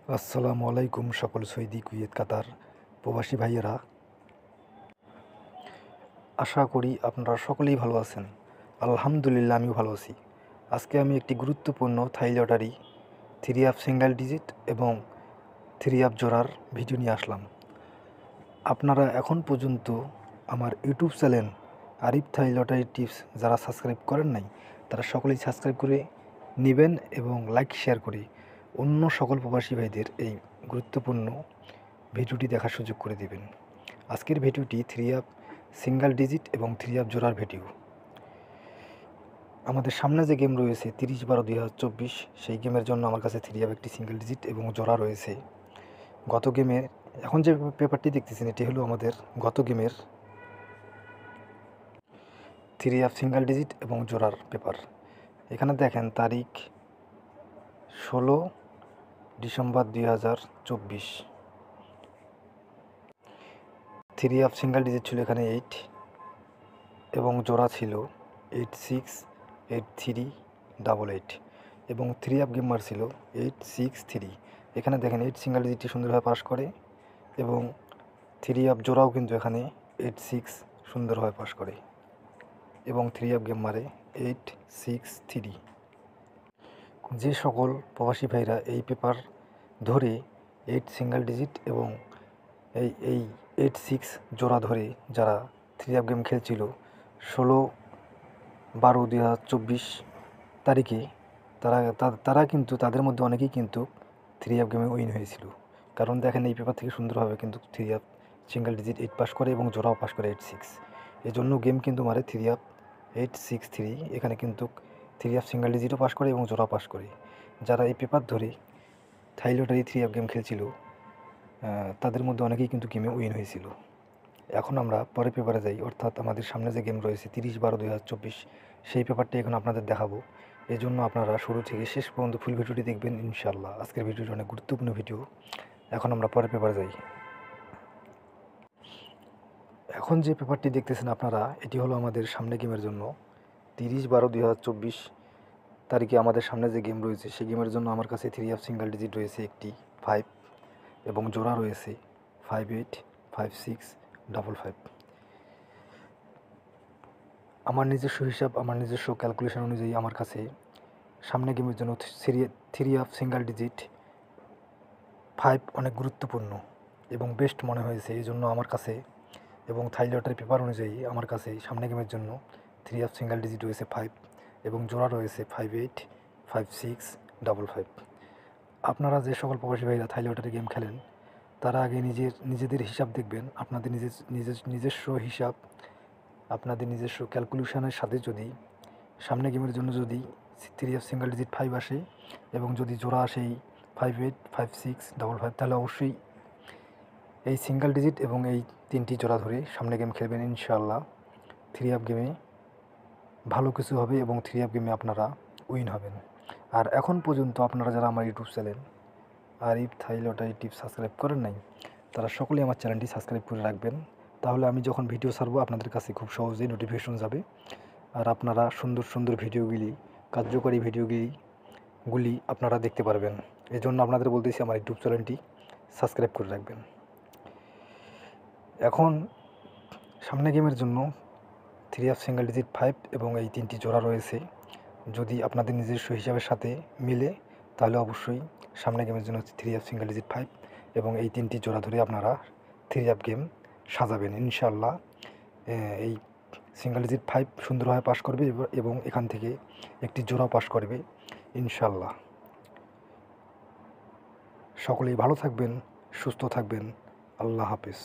আসসালামু আলাইকুম সকল সৌদি, কুয়েত, কাতার প্রবাসী ভাইয়েরা, আশা করি আপনারা সকলেই ভালো আছেন। আলহামদুলিল্লাহ, আমিও ভালো আছি। আজকে আমি একটি গুরুত্বপূর্ণ থাই লটারি 3 সিঙ্গেল ডিজিট এবং 3 জোড়ার ভিডিও নিয়ে আসলাম। আপনারা এখন পর্যন্ত আমার ইউটিউব চ্যানেল আরিফ থাই লটারি টিপস যারা সাবস্ক্রাইব করেন নাই, তারা সকলেই সাবস্ক্রাইব করে নেবেন এবং লাইক শেয়ার করে অন্য সকল প্রবাসী ভাইদের এই গুরুত্বপূর্ণ ভিডিওটি দেখার সুযোগ করে দেবেন। আজকের ভিডিওটি 3 সিঙ্গেল ডিজিট এবং 3 জোড়ার ভিডিও। আমাদের সামনে যে গেম রয়েছে 30/12/2024, সেই গেমের জন্য আমার কাছে 3 একটি সিঙ্গেল ডিজিট এবং জোড়া রয়েছে। গত গেমের এখন যে পেপারটি দেখতেছেন, এটি হলো আমাদের গত গেমের 3 সিঙ্গেল ডিজিট এবং জোড়ার পেপার। এখানে দেখেন তারিখ 16 ডিসেম্বর 2024। 3 সিঙ্গেল ডিজিট ছিল এখানে 8 এবং জোড়া ছিল 868388 এবং 3 গেমার ছিল 863। এখানে দেখেন 8 সিঙ্গেল ডিজিটটি সুন্দরভাবে পাস করে এবং 3 জোড়াও কিন্তু এখানে 86 সুন্দরভাবে পাস করে এবং 3 গেমারে 863। যে সকল প্রবাসী ভাইরা এই পেপার ধরে 8 সিঙ্গেল ডিজিট এবং এই 86 জোড়া ধরে যারা 3 গেম খেলছিল 16/12/2024 তারিখে, তারা কিন্তু তাদের মধ্যে অনেকেই কিন্তু 3 গেমে উইন হয়েছিল। কারণ দেখেন এই পেপার থেকে সুন্দরভাবে কিন্তু 3 সিঙ্গেল ডিজিট 8 পাস করে এবং জোড়াও পাস করে 86। এই জন্য গেম কিন্তু মারে 3 863। এখানে কিন্তু 3 সিঙ্গেল ডিজিটও পাস করে এবং জোড়াও পাস করে। যারা এই পেপার ধরে থাই লটারি 3 গেম খেলছিল তাদের মধ্যে অনেকেই কিন্তু গেমে উইন হয়েছিল। এখন আমরা পরের পেপারে যাই, অর্থাৎ আমাদের সামনে যে গেম রয়েছে 30/12/2024, সেই পেপারটি এখন আপনাদের দেখাবো। এই জন্য আপনারা শুরু থেকে শেষ পর্যন্ত ফুল ভিডিওটি দেখবেন ইনশাআল্লাহ। আজকের ভিডিওটি অনেক গুরুত্বপূর্ণ ভিডিও। এখন আমরা পরের পেপারে যাই। এখন যে পেপারটি দেখতেছেন আপনারা, এটি হলো আমাদের সামনে গেমের জন্য 30/12/2024 তারিখে আমাদের সামনে যে গেম রয়েছে সেই গেমের জন্য আমার কাছে 3 সিঙ্গেল ডিজিট রয়েছে একটি 5 এবং জোড়া রয়েছে 585655। আমার নিজস্ব হিসাব, আমার নিজস্ব ক্যালকুলেশন অনুযায়ী আমার কাছে সামনে গেমের জন্য 3 সিঙ্গেল ডিজিট 5 অনেক গুরুত্বপূর্ণ এবং বেস্ট মনে হয়েছে। এই জন্য আমার কাছে এবং থাই লটারি পেপার অনুযায়ী আমার কাছে সামনে গেমের জন্য 3 সিঙ্গেল ডিজিট রয়েছে 5 এবং জোড়া রয়েছে 585655। আপনারা যে সকল প্রবাসী ভাইরা থাই লটারি গেম খেলেন, তারা আগে নিজেদের হিসাব দেখবেন। আপনাদের নিজস্ব হিসাব, আপনাদের নিজস্ব ক্যালকুলেশনের সাথে যদি সামনে গেমের জন্য যদি 3 সিঙ্গেল ডিজিট 5 আসে এবং যদি জোড়া আসে 585655, তাহলে অবশ্যই এই সিঙ্গেল ডিজিট এবং এই 3টি জোড়া ধরে সামনে গেম খেলবেন ইনশাআল্লাহ। 3 গেমে ভালো কিছু হবে এবং 3 গেমে আপনারা উইন হবেন। আর এখন পর্যন্ত আপনারা যারা আমার ইউটিউব চ্যানেল আরিফ থাই লটারি টিপস সাবস্ক্রাইব করেন নাই, তারা সকলেই আমার চ্যানেলটি সাবস্ক্রাইব করে রাখবেন। তাহলে আমি যখন ভিডিও ছাড়বো আপনাদের কাছে খুব সহজেই নোটিফিকেশন যাবে আর আপনারা সুন্দর সুন্দর ভিডিওগুলি, কার্যকরী ভিডিওগুলি আপনারা দেখতে পারবেন। এই জন্য আপনাদের বলতেছি আমার ইউটিউব চ্যানেলটি সাবস্ক্রাইব করে রাখবেন। এখন সামনে গেমের জন্য 3 সিঙ্গেল ডিজিট 5 এবং এই 3টি জোড়া রয়েছে। যদি আপনাদের নিজস্ব হিসাবের সাথে মিলে, তাহলে অবশ্যই সামনে গেমের জন্য 3 সিঙ্গেল ডিজিট 5 এবং এই 3টি জোড়া ধরে আপনারা 3 গেম সাজাবেন ইনশাআল্লাহ। এই সিঙ্গেল ডিজিট 5 সুন্দরভাবে পাস করবে এবং এখান থেকে একটি জোড়াও পাস করবে ইনশাআল্লাহ। সকলেই ভালো থাকবেন, সুস্থ থাকবেন। আল্লাহ হাফেজ।